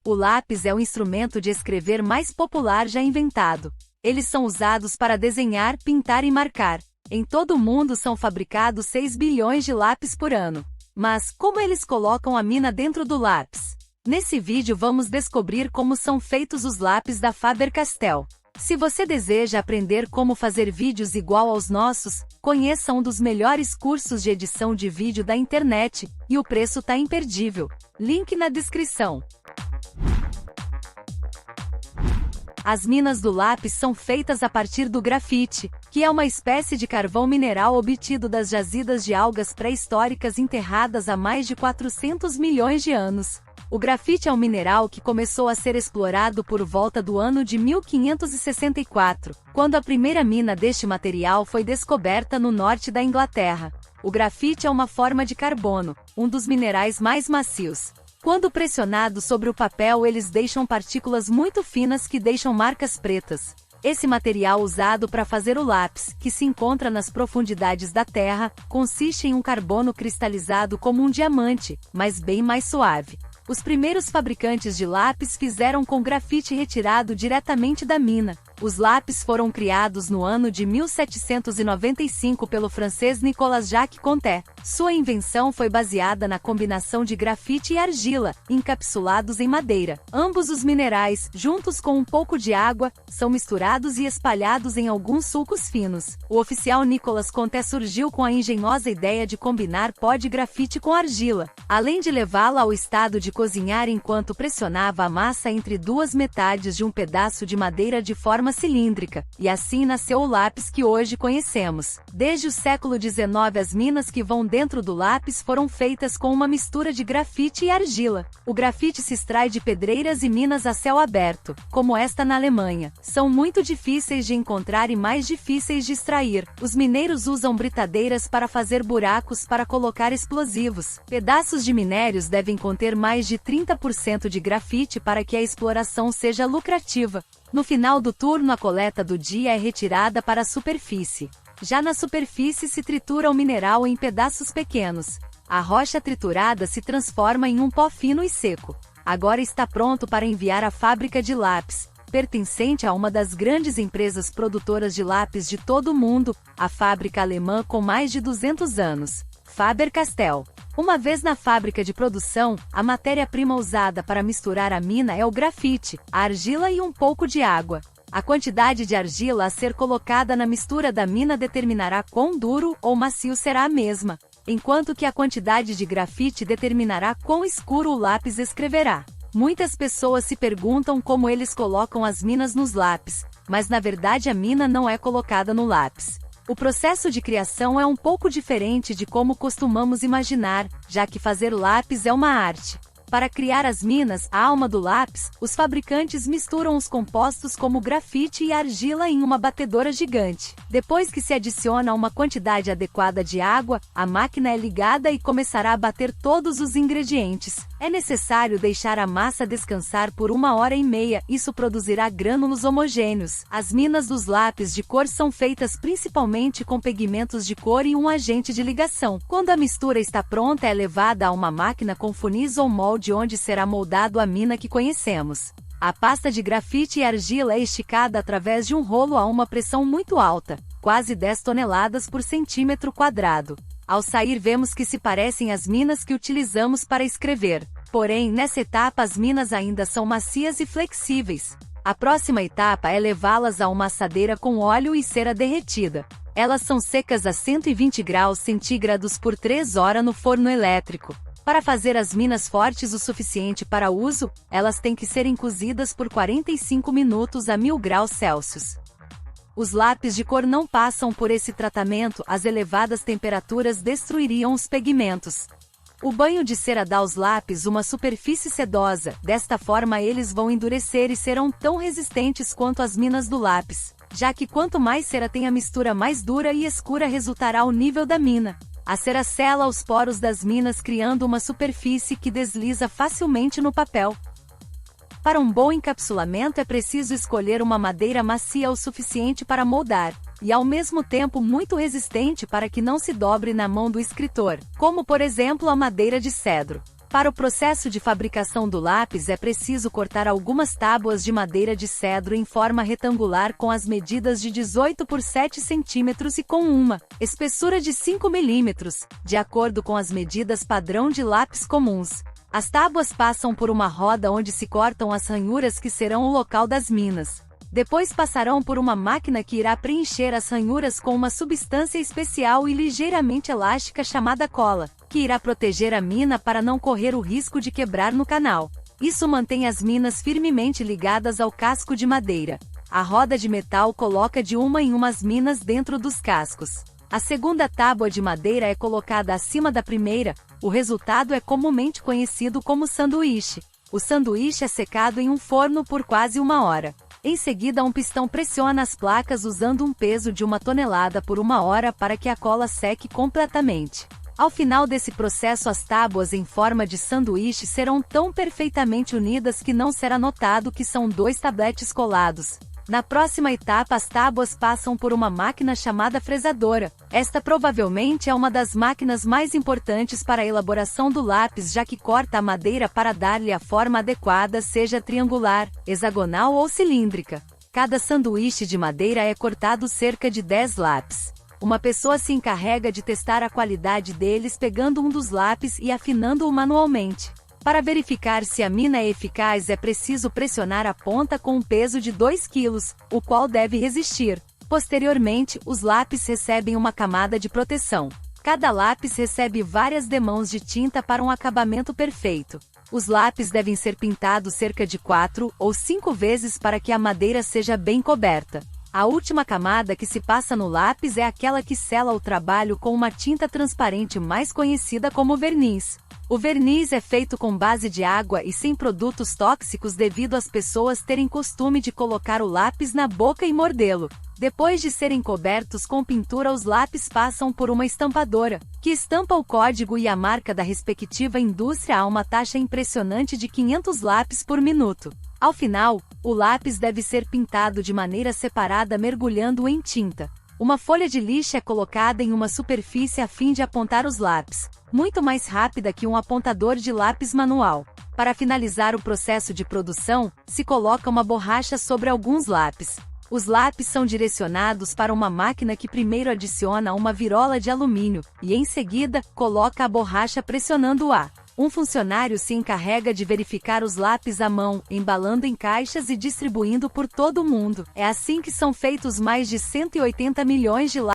O lápis é o instrumento de escrever mais popular já inventado. Eles são usados para desenhar, pintar e marcar. Em todo o mundo são fabricados 6 bilhões de lápis por ano. Mas, como eles colocam a mina dentro do lápis? Nesse vídeo vamos descobrir como são feitos os lápis da Faber-Castell. Se você deseja aprender como fazer vídeos igual aos nossos, conheça um dos melhores cursos de edição de vídeo da internet, e o preço tá imperdível. Link na descrição. As minas do lápis são feitas a partir do grafite, que é uma espécie de carvão mineral obtido das jazidas de algas pré-históricas enterradas há mais de 400 milhões de anos. O grafite é um mineral que começou a ser explorado por volta do ano de 1564, quando a primeira mina deste material foi descoberta no norte da Inglaterra. O grafite é uma forma de carbono, um dos minerais mais macios. Quando pressionados sobre o papel, eles deixam partículas muito finas que deixam marcas pretas. Esse material usado para fazer o lápis, que se encontra nas profundidades da Terra, consiste em um carbono cristalizado como um diamante, mas bem mais suave. Os primeiros fabricantes de lápis fizeram com grafite retirado diretamente da mina. Os lápis foram criados no ano de 1795 pelo francês Nicolas Jacques Conté. Sua invenção foi baseada na combinação de grafite e argila, encapsulados em madeira. Ambos os minerais, juntos com um pouco de água, são misturados e espalhados em alguns sulcos finos. O oficial Nicolas Conté surgiu com a engenhosa ideia de combinar pó de grafite com argila, além de levá-la ao estado de cozinhar enquanto pressionava a massa entre duas metades de um pedaço de madeira de forma cilíndrica, e assim nasceu o lápis que hoje conhecemos. Desde o século XIX, as minas que vão dentro do lápis foram feitas com uma mistura de grafite e argila. O grafite se extrai de pedreiras e minas a céu aberto, como esta na Alemanha. São muito difíceis de encontrar e mais difíceis de extrair. Os mineiros usam britadeiras para fazer buracos para colocar explosivos. Pedaços de minérios devem conter mais de 30% de grafite para que a exploração seja lucrativa. No final do turno, a coleta do dia é retirada para a superfície. Já na superfície se tritura o mineral em pedaços pequenos. A rocha triturada se transforma em um pó fino e seco. Agora está pronto para enviar à fábrica de lápis, pertencente a uma das grandes empresas produtoras de lápis de todo o mundo, a fábrica alemã com mais de 200 anos, Faber-Castell. Uma vez na fábrica de produção, a matéria-prima usada para misturar a mina é o grafite, a argila e um pouco de água. A quantidade de argila a ser colocada na mistura da mina determinará quão duro ou macio será a mesma, enquanto que a quantidade de grafite determinará quão escuro o lápis escreverá. Muitas pessoas se perguntam como eles colocam as minas nos lápis, mas na verdade a mina não é colocada no lápis. O processo de criação é um pouco diferente de como costumamos imaginar, já que fazer lápis é uma arte. Para criar as minas, a alma do lápis, os fabricantes misturam os compostos como grafite e argila em uma batedora gigante. Depois que se adiciona uma quantidade adequada de água, a máquina é ligada e começará a bater todos os ingredientes. É necessário deixar a massa descansar por 1h30, isso produzirá grânulos homogêneos. As minas dos lápis de cor são feitas principalmente com pigmentos de cor e um agente de ligação. Quando a mistura está pronta, é levada a uma máquina com funis ou molde onde será moldado a mina que conhecemos. A pasta de grafite e argila é esticada através de um rolo a uma pressão muito alta, quase 10 toneladas por centímetro quadrado. Ao sair, vemos que se parecem às minas que utilizamos para escrever. Porém, nessa etapa as minas ainda são macias e flexíveis. A próxima etapa é levá-las a uma assadeira com óleo e cera derretida. Elas são secas a 120 graus centígrados por 3 horas no forno elétrico. Para fazer as minas fortes o suficiente para uso, elas têm que serem cozidas por 45 minutos a 1000 graus Celsius. Os lápis de cor não passam por esse tratamento, as elevadas temperaturas destruiriam os pigmentos. O banho de cera dá aos lápis uma superfície sedosa, desta forma eles vão endurecer e serão tão resistentes quanto as minas do lápis, já que quanto mais cera tem a mistura, mais dura e escura resultará o nível da mina. A cera sela os poros das minas, criando uma superfície que desliza facilmente no papel. Para um bom encapsulamento é preciso escolher uma madeira macia o suficiente para moldar, e ao mesmo tempo muito resistente para que não se dobre na mão do escritor, como por exemplo a madeira de cedro. Para o processo de fabricação do lápis é preciso cortar algumas tábuas de madeira de cedro em forma retangular com as medidas de 18 por 7 centímetros e com uma espessura de 5 milímetros, de acordo com as medidas padrão de lápis comuns. As tábuas passam por uma roda onde se cortam as ranhuras que serão o local das minas. Depois passarão por uma máquina que irá preencher as ranhuras com uma substância especial e ligeiramente elástica chamada cola, que irá proteger a mina para não correr o risco de quebrar no canal. Isso mantém as minas firmemente ligadas ao casco de madeira. A roda de metal coloca de uma em umas minas dentro dos cascos. A segunda tábua de madeira é colocada acima da primeira. O resultado é comumente conhecido como sanduíche. O sanduíche é secado em um forno por quase 1 hora. Em seguida, um pistão pressiona as placas usando um peso de 1 tonelada por 1 hora para que a cola seque completamente. Ao final desse processo, as tábuas em forma de sanduíche serão tão perfeitamente unidas que não será notado que são 2 tabletes colados. Na próxima etapa, as tábuas passam por uma máquina chamada fresadora. Esta provavelmente é uma das máquinas mais importantes para a elaboração do lápis, já que corta a madeira para dar-lhe a forma adequada, seja triangular, hexagonal ou cilíndrica. Cada sanduíche de madeira é cortado cerca de 10 lápis. Uma pessoa se encarrega de testar a qualidade deles pegando um dos lápis e afinando-o manualmente. Para verificar se a mina é eficaz, é preciso pressionar a ponta com um peso de 2 kg, o qual deve resistir. Posteriormente, os lápis recebem uma camada de proteção. Cada lápis recebe várias demãos de tinta para um acabamento perfeito. Os lápis devem ser pintados cerca de 4 ou 5 vezes para que a madeira seja bem coberta. A última camada que se passa no lápis é aquela que sela o trabalho com uma tinta transparente mais conhecida como verniz. O verniz é feito com base de água e sem produtos tóxicos devido às pessoas terem costume de colocar o lápis na boca e mordê-lo. Depois de serem cobertos com pintura, os lápis passam por uma estampadora, que estampa o código e a marca da respectiva indústria a uma taxa impressionante de 500 lápis por minuto. Ao final, o lápis deve ser pintado de maneira separada mergulhando em tinta. Uma folha de lixa é colocada em uma superfície a fim de apontar os lápis, muito mais rápida que um apontador de lápis manual. Para finalizar o processo de produção, se coloca uma borracha sobre alguns lápis. Os lápis são direcionados para uma máquina que primeiro adiciona uma virola de alumínio, e em seguida, coloca a borracha pressionando-a. Um funcionário se encarrega de verificar os lápis à mão, embalando em caixas e distribuindo por todo o mundo. É assim que são feitos mais de 180 milhões de lápis.